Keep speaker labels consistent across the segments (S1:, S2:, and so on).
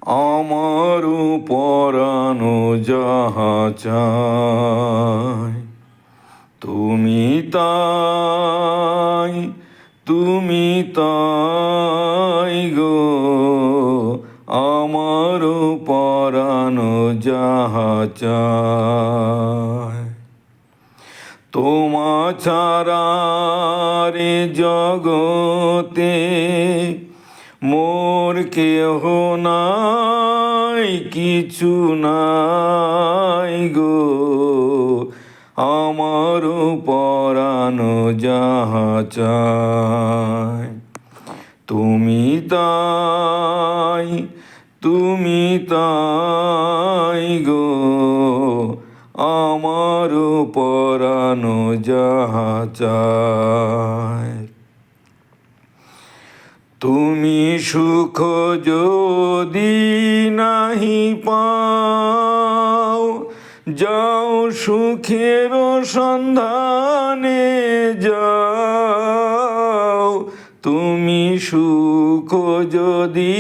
S1: আমার পরানো যাহা চায় তুমি তাই, তুমি তাই গো। আমার পরানো যাহা চায় তোমা ছাড়া রে জগতে মোর কেহ নাই, কিছু নাই গো। আমার পরানো যাহা চায় তুমি তাই, তুমি তাই গো। আমার পরানো যাহা চায় তুমি সুখ যদি নাহি পাও, যাও সুখের সন্ধানে যাও। তুমি সুখ যদি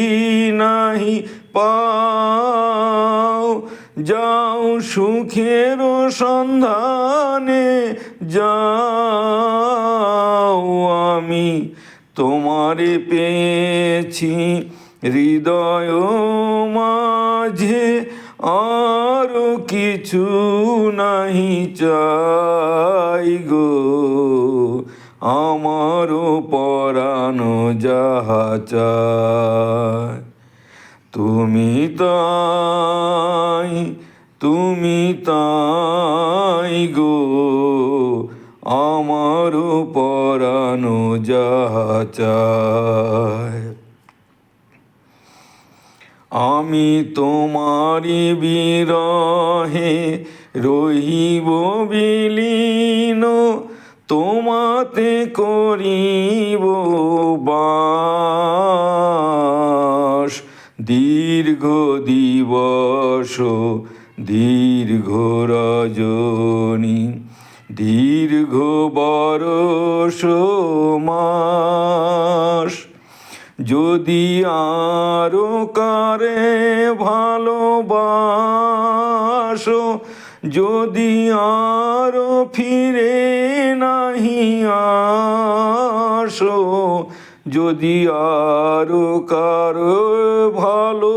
S1: নাহি পাও, যাও সুখের সন্ধানে যাও। আমি তোমারে পেয়েছি হৃদয় মাঝে, আর কিছু নাহি চাই গো। আমার পরানো যাহা চায় তুমি তাই, তুমি তাই গো। আমার পরানো যাহা চায় আমি তোমারি বিরহে রহিব বিলীন, তোমাতে করিব বাস। দীর্ঘ দিবস দীর্ঘ রজনী, দীর্ঘ বরষ মাস। যদি আরো কারে ভালোবাসো, যদি আরো ফিরে নাহি আসো, যদি আরো কারো ভালোবাসো,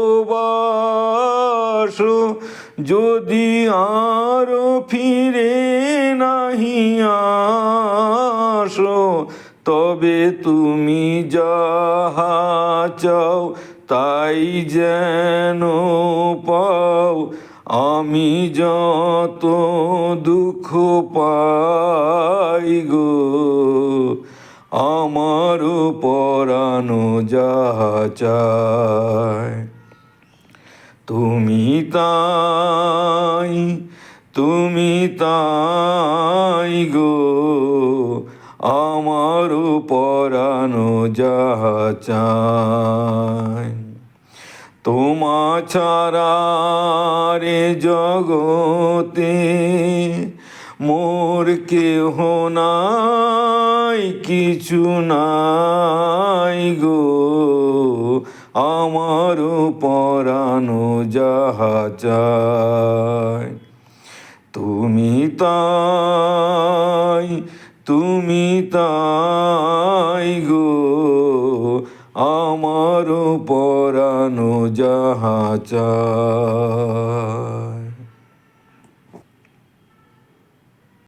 S1: যদি আরো ফিরে নাহি আসো, তবে তুমি যাহা চাও তাই যেন পাও। আমি যত দুঃখ পাই গো, আমার পরানো যাহা চায় তুমি তাই, তুমি তাই গো। আমার পরানো যাহা চায় তোমা ছাড়া রে জগতে মোর কেহ নাই, কিছু নাই গো। আমার পরানো যাহা চায় তুমি তাই, তুমি তাই গো। আমার পরানো যাহা চায়।